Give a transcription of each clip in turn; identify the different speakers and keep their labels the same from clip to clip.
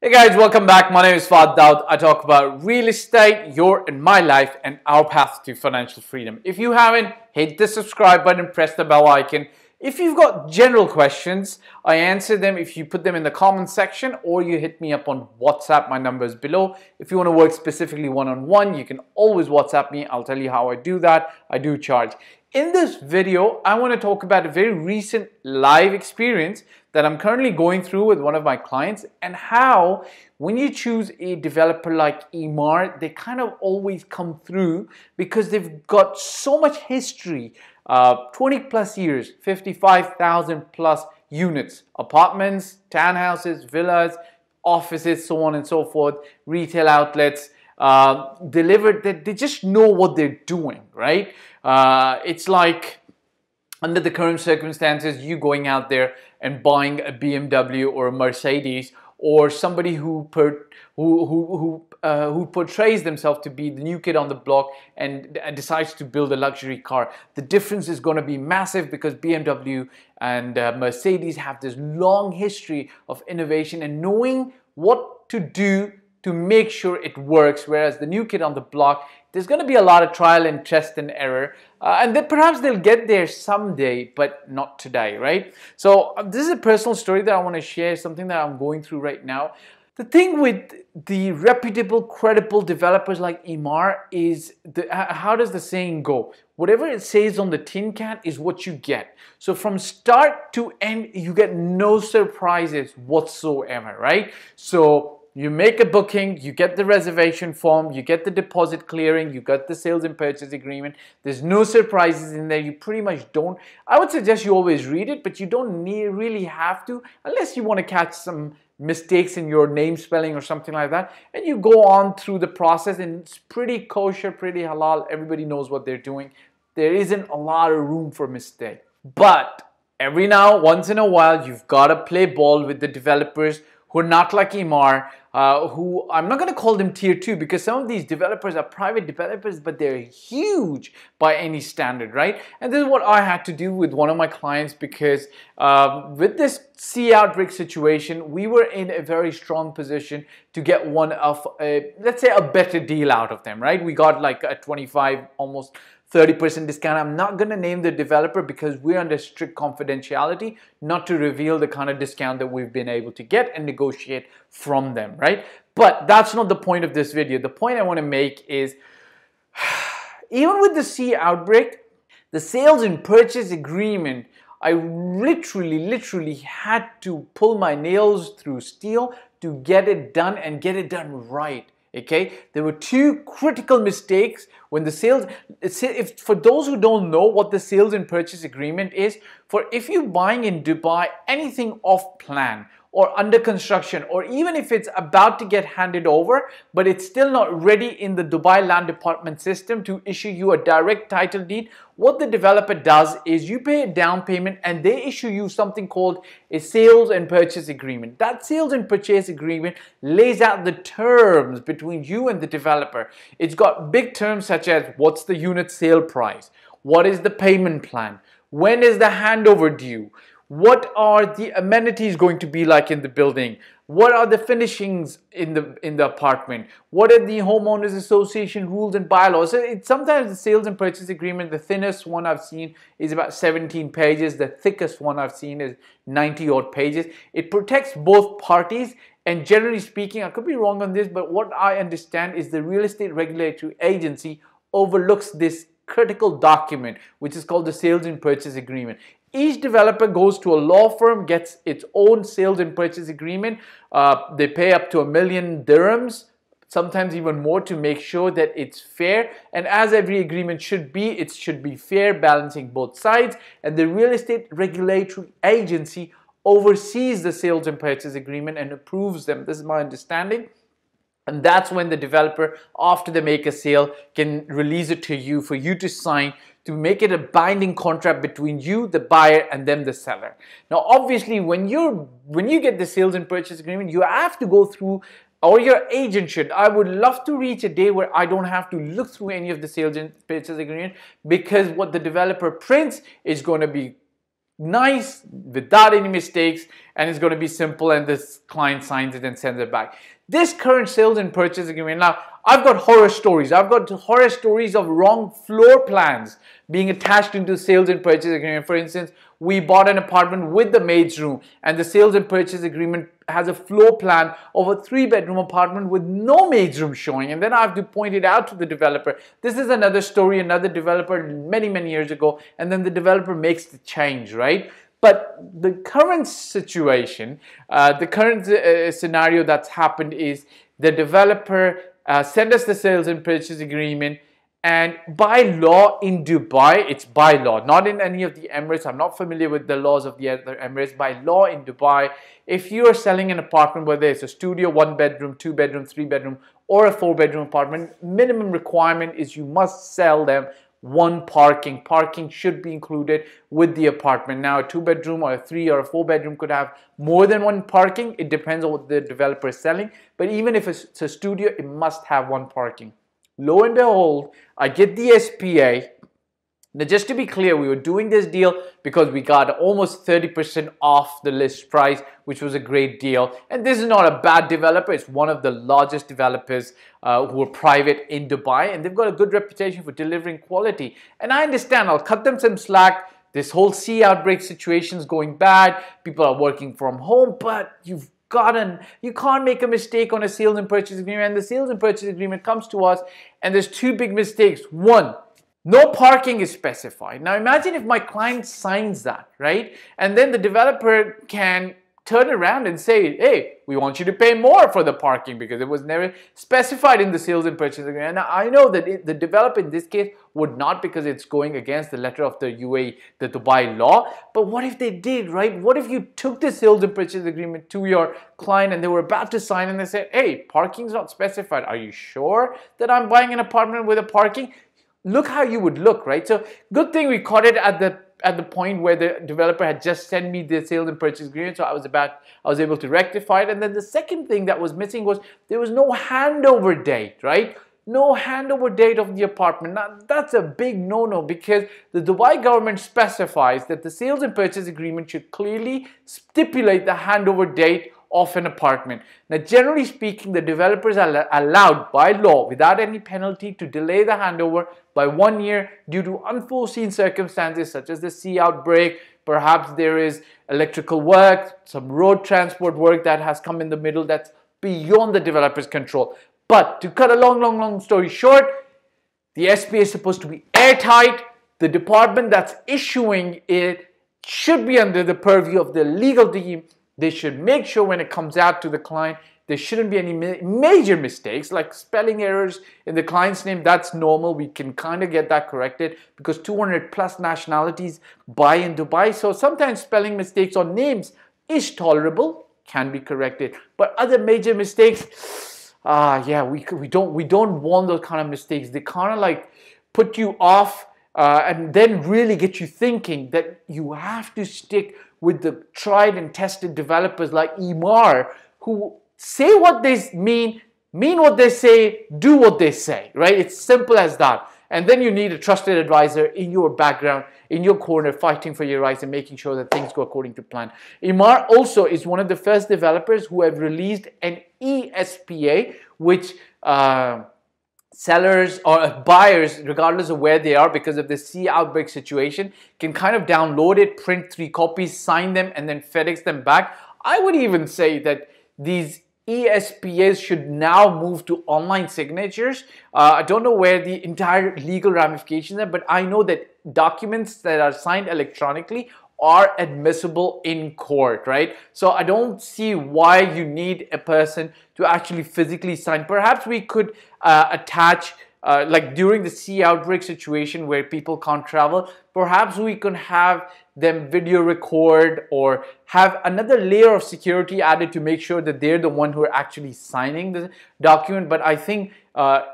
Speaker 1: Hey guys, welcome back. My name is Fahd Dawood. I talk about real estate, your and my life, and our path to financial freedom. If you haven't, hit the subscribe button, press the bell icon. If you've got general questions, I answer them if you put them in the comment section or you hit me up on WhatsApp. My number is below. If you want to work specifically one-on-one, you can always WhatsApp me. I'll tell you how I do that. I do charge. In this video, I want to talk about a very recent live experience that I'm currently going through with one of my clients, and how when you choose a developer like EMAAR, they kind of always come through because they've got so much history, 20 plus years, 55,000 plus units, apartments, townhouses, villas, offices, so on and so forth, retail outlets, delivered, that they just know what they're doing, right? It's like, under the current circumstances, you going out there and buying a BMW or a Mercedes, or somebody who portrays themselves to be the new kid on the block and decides to build a luxury car. The difference is going to be massive because BMW and Mercedes have this long history of innovation and knowing what to do to make sure it works, whereas the new kid on the block, there's going to be a lot of trial and test and error, and then perhaps they'll get there someday, but not today, right? So this is a personal story that I want to share, something that I'm going through right now. The thing with the reputable, credible developers like EMAAR is, how does the saying go? Whatever it says on the tin can is what you get. So from start to end, you get no surprises whatsoever, right? So you make a booking, you get the reservation form, you get the deposit clearing, you got the sales and purchase agreement. There's no surprises in there. You pretty much don't. I would suggest you always read it, but you don't really have to, unless you want to catch some mistakes in your name spelling or something like that. And you go on through the process, and it's pretty kosher, pretty halal. Everybody knows what they're doing. There isn't a lot of room for mistake. But every now, once in a while, you've got to play ball with the developers who are not like EMAAR, who I'm not going to call them tier 2 because some of these developers are private developers, but they're huge by any standard, right? And this is what I had to do with one of my clients because with this sea outbreak situation, we were in a very strong position to get one of, let's say, a better deal out of them, right? We got like a 25, almost 30% discount. I'm not going to name the developer because we're under strict confidentiality, not to reveal the kind of discount that we've been able to get and negotiate from them, right? But that's not the point of this video. The point I want to make is, even with the sea outbreak, the sales and purchase agreement, I literally had to pull my nails through steel to get it done and get it done right. Okay, there were two critical mistakes when the sales, for those who don't know what the sales and purchase agreement is, if you're buying in Dubai anything off plan or under construction, or even if it's about to get handed over, but it's still not ready in the Dubai Land Department system to issue you a direct title deed, what the developer does is you pay a down payment and they issue you something called a sales and purchase agreement. That sales and purchase agreement lays out the terms between you and the developer. It's got big terms such as what's the unit sale price, what is the payment plan, when is the handover due, what are the amenities going to be like in the building, what are the finishings in the apartment, what are the homeowners association rules and bylaws. So sometimes the sales and purchase agreement, the thinnest one I've seen is about 17 pages. The thickest one I've seen is 90 odd pages. It protects both parties, and generally speaking, I could be wrong on this, but what I understand is the real estate regulatory agency overlooks this critical document, which is called the sales and purchase agreement. Each developer goes to a law firm, gets its own sales and purchase agreement. They pay up to 1 million dirhams, sometimes even more, to make sure that it's fair. And as every agreement should be, it should be fair, balancing both sides. And the real estate regulatory agency oversees the sales and purchase agreement and approves them. This is my understanding. And that's when the developer, after they make a sale, can release it to you for you to sign, to make it a binding contract between you, the buyer, and them, the seller. Now, obviously, when you get the sales and purchase agreement, you have to go through, or your agent should. I would love to reach a day where I don't have to look through any of the sales and purchase agreement, because what the developer prints is going to be nice, without any mistakes, and it's going to be simple, and this client signs it and sends it back. This current sales and purchase agreement, now I've got horror stories. I've got horror stories of wrong floor plans being attached into sales and purchase agreement. For instance, we bought an apartment with the maid's room, and the sales and purchase agreement has a floor plan of a 3-bedroom apartment with no maid's room showing, and then I have to point it out to the developer. This is another story, another developer many years ago, and then the developer makes the change, right? But the current situation, the current scenario that's happened is the developer sent us the sales and purchase agreement, and by law in Dubai, it's by law, not in any of the Emirates. I'm not familiar with the laws of the other Emirates. By law in Dubai, if you are selling an apartment, whether it's a studio, 1-bedroom, 2-bedroom, 3-bedroom, or a 4-bedroom apartment, minimum requirement is you must sell them one parking. Parking should be included with the apartment. Now, a 2-bedroom or a 3 or a 4-bedroom could have more than one parking. It depends on what the developer is selling. But even if it's a studio, it must have one parking. Lo and behold, I get the SPA. Now, just to be clear, we were doing this deal because we got almost 30% off the list price, which was a great deal. And this is not a bad developer. It's one of the largest developers who are private in Dubai, and they've got a good reputation for delivering quality. And I understand, I'll cut them some slack. This whole sea outbreak situation is going bad. People are working from home, but you can't make a mistake on a sales and purchase agreement. And the sales and purchase agreement comes to us, and there's two big mistakes. One, no parking is specified. Now imagine if my client signs that, right? And then the developer can turn around and say, hey, we want you to pay more for the parking because it was never specified in the sales and purchase agreement. Now I know that the developer in this case would not, because it's going against the letter of the UAE, the Dubai law. But what if they did, right? What if you took the sales and purchase agreement to your client and they were about to sign and they said, hey, parking's not specified. Are you sure that I'm buying an apartment with a parking? Look how you would look, right? So good thing we caught it at the point where the developer had just sent me the sales and purchase agreement, so I was able to rectify it. And then the second thing that was missing was there was no handover date, right? No handover date of the apartment. Now that's a big no-no, because the Dubai government specifies that the sales and purchase agreement should clearly stipulate the handover date of an apartment. Now, generally speaking, the developers are allowed by law without any penalty to delay the handover by 1 year due to unforeseen circumstances such as the sea outbreak. Perhaps there is electrical work, some road transport work that has come in the middle that's beyond the developer's control. But to cut a long story short, the SPA is supposed to be airtight. The department that's issuing it should be under the purview of the legal team. They should make sure when it comes out to the client, there shouldn't be any major mistakes like spelling errors in the client's name. That's normal. We can kind of get that corrected because 200 plus nationalities buy in Dubai. So sometimes spelling mistakes on names is tolerable, can be corrected. But other major mistakes, yeah, we don't want those kind of mistakes. They kind of like put you off and then really get you thinking that you have to stick with the tried and tested developers like EMAAR, who say what they mean what they say, do what they say, right? It's simple as that. And then you need a trusted advisor in your background, in your corner, fighting for your rights and making sure that things go according to plan. EMAAR also is one of the first developers who have released an ESPA, which sellers or buyers, regardless of where they are, because of the sea outbreak situation, can kind of download it, print 3 copies, sign them, and then FedEx them back. I would even say that these ESPAs should now move to online signatures. I don't know where the entire legal ramifications are, but I know that documents that are signed electronically are admissible in court, right? So I don't see why you need a person to actually physically sign. Perhaps we could attach, like during the sea outbreak situation where people can't travel, perhaps we can have them video record or have another layer of security added to make sure that they're the one who are actually signing the document. But I think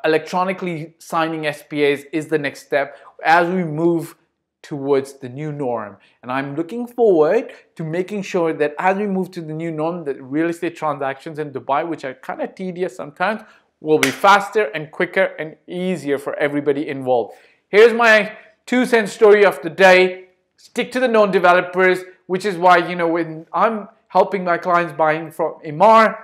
Speaker 1: electronically signing SPAs is the next step as we move towards the new norm. And I'm looking forward to making sure that as we move to the new norm, that real estate transactions in Dubai, which are kind of tedious sometimes, will be faster and quicker and easier for everybody involved. Here's my 2-cent story of the day. Stick to the known developers, which is why, you know, when I'm helping my clients buying from EMAAR,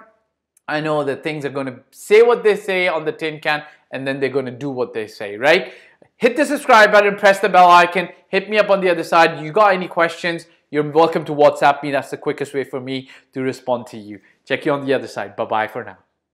Speaker 1: I know that things are going to say what they say on the tin can, and then they're going to do what they say, right? Hit the subscribe button, press the bell icon, hit me up on the other side. You got any questions, you're welcome to WhatsApp me. That's the quickest way for me to respond to you. Check you on the other side. Bye-bye for now.